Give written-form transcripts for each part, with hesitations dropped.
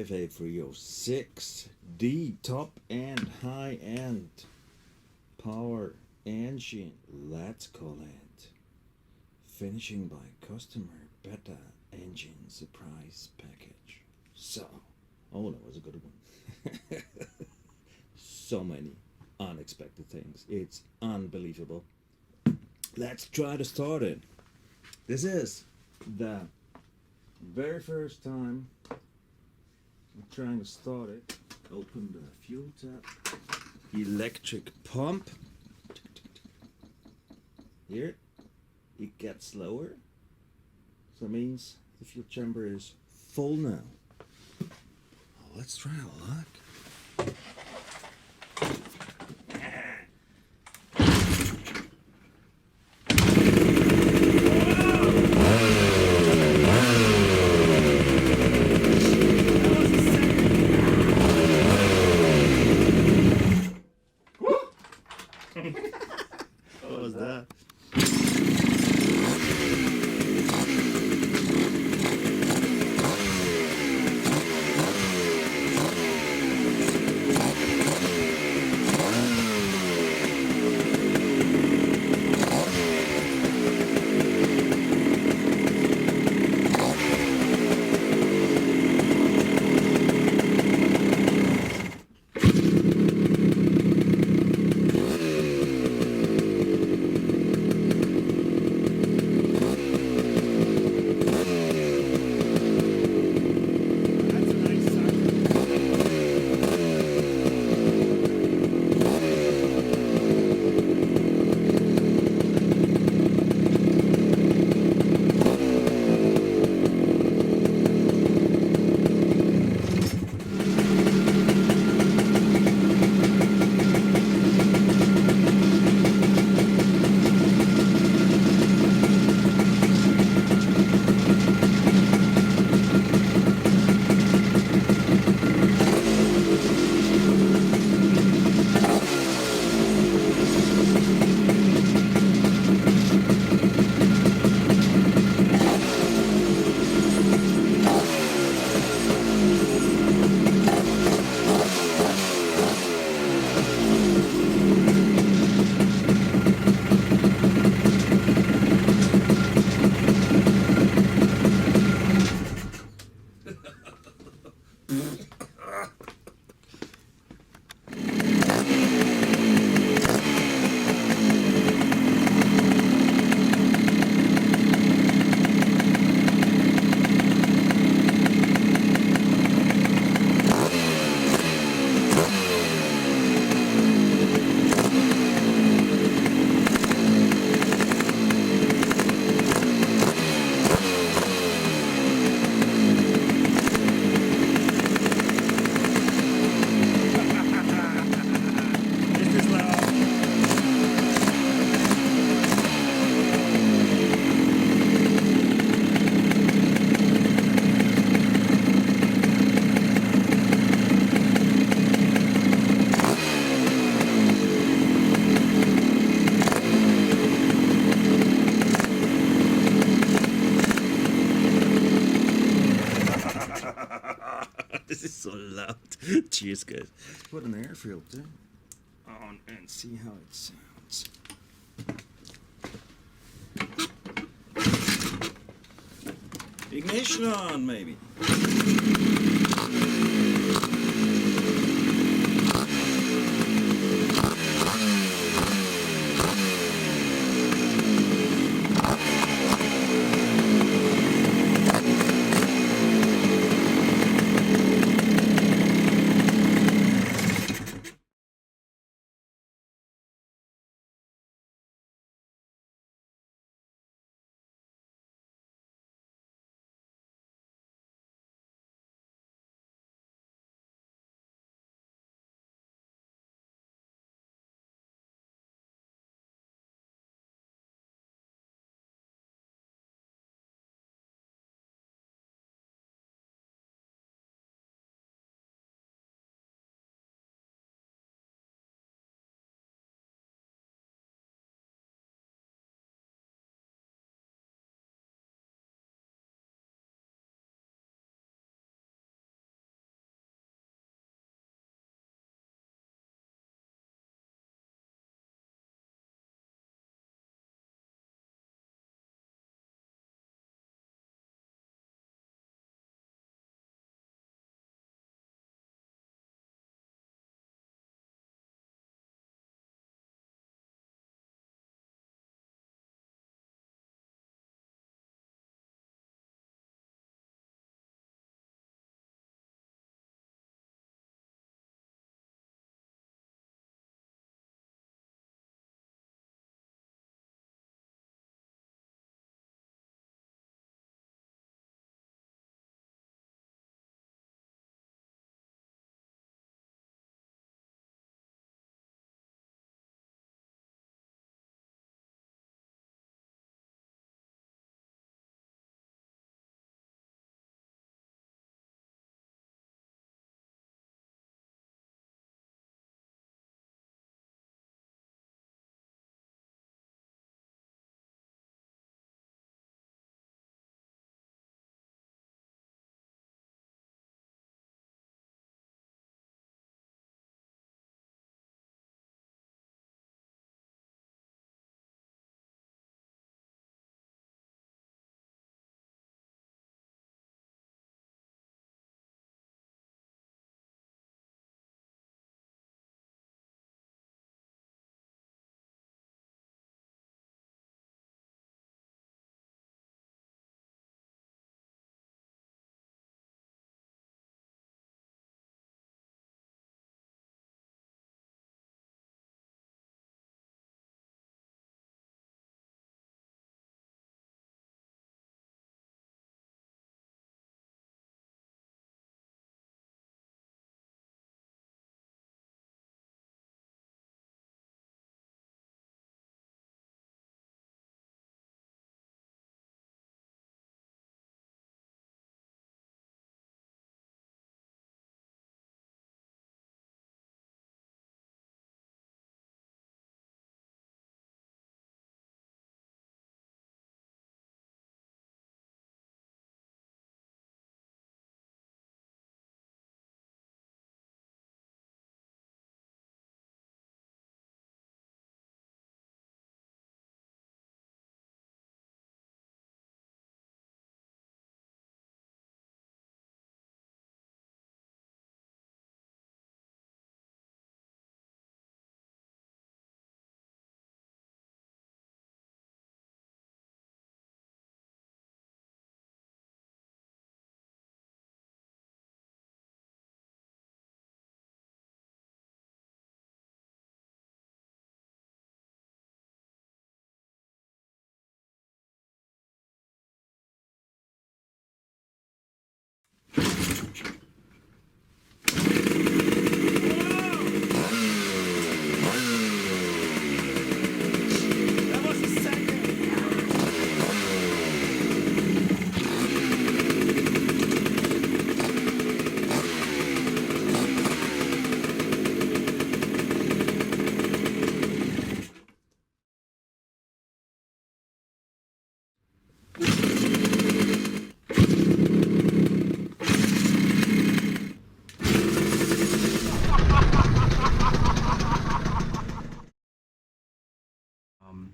FMPreview 6D top and high end power engine, let's call it. Finishing by customer beta engine surprise package. So, oh, that was a good one. So many unexpected things. It's unbelievable. Let's try to start it. This is the very first time I'm trying to start it. Open the fuel tap. Electric pump. Here it gets slower. So it means the fuel chamber is full now. Let's try a look. What was that? This is so loud. Cheers, guys. Let's put an air filter on and see how it sounds. Ignition on, maybe.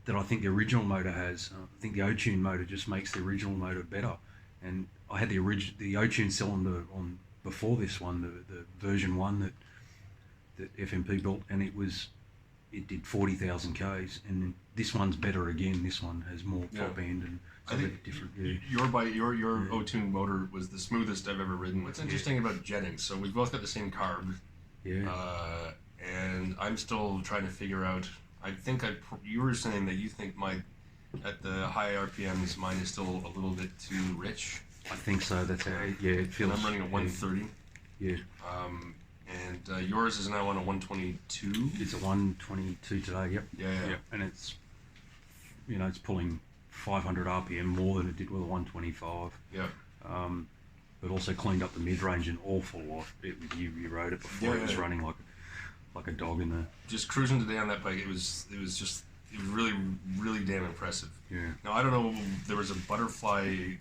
that I think the original motor has. I think the O-Tune motor just makes the original motor better. And I had the O-Tune cylinder on before this one, the version 1 that FMP built, and it did 40,000 Ks, and this one's better again. This one has more top end and I think different. Your O-Tune motor was the smoothest I've ever ridden. What's interesting about jetting? So we've both got the same carb. Yeah. And I'm still trying to figure out. I think you were saying that you think at the high RPMs, mine is still a little bit too rich. I think so. That's how. It feels. And I'm running a 130. Yeah. And yours is now on a 122. It's a 122 today. Yep. Yeah. And it's, it's pulling 500 RPM more than it did with a 125. Yeah. But also cleaned up the mid-range an awful lot. You rode it before. It was running like a dog in the. Just cruising today on that bike. It was really, really damn impressive. Yeah. Now I don't know. There was a butterfly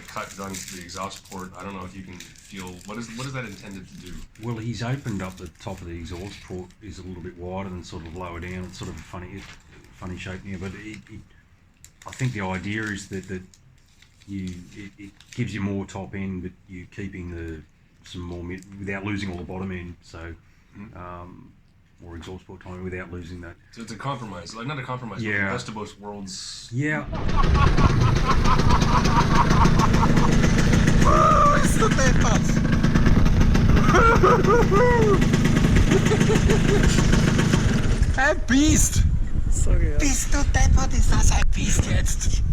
cut done to the exhaust port. I don't know if you can feel what is that intended to do. Well, he's opened up the top of the exhaust port is a little bit wider than sort of lower down. It's sort of a funny shape here, but I think the idea is that it gives you more top end, but you're keeping some more mid without losing all the bottom end. So. More exhaust port time without losing that. So it's a compromise, like not a compromise, but the best of both worlds. Yeah. Bist du deppert? Ein Biest! Sorry, ja. Bist du deppert? Ist das ein Biest jetzt?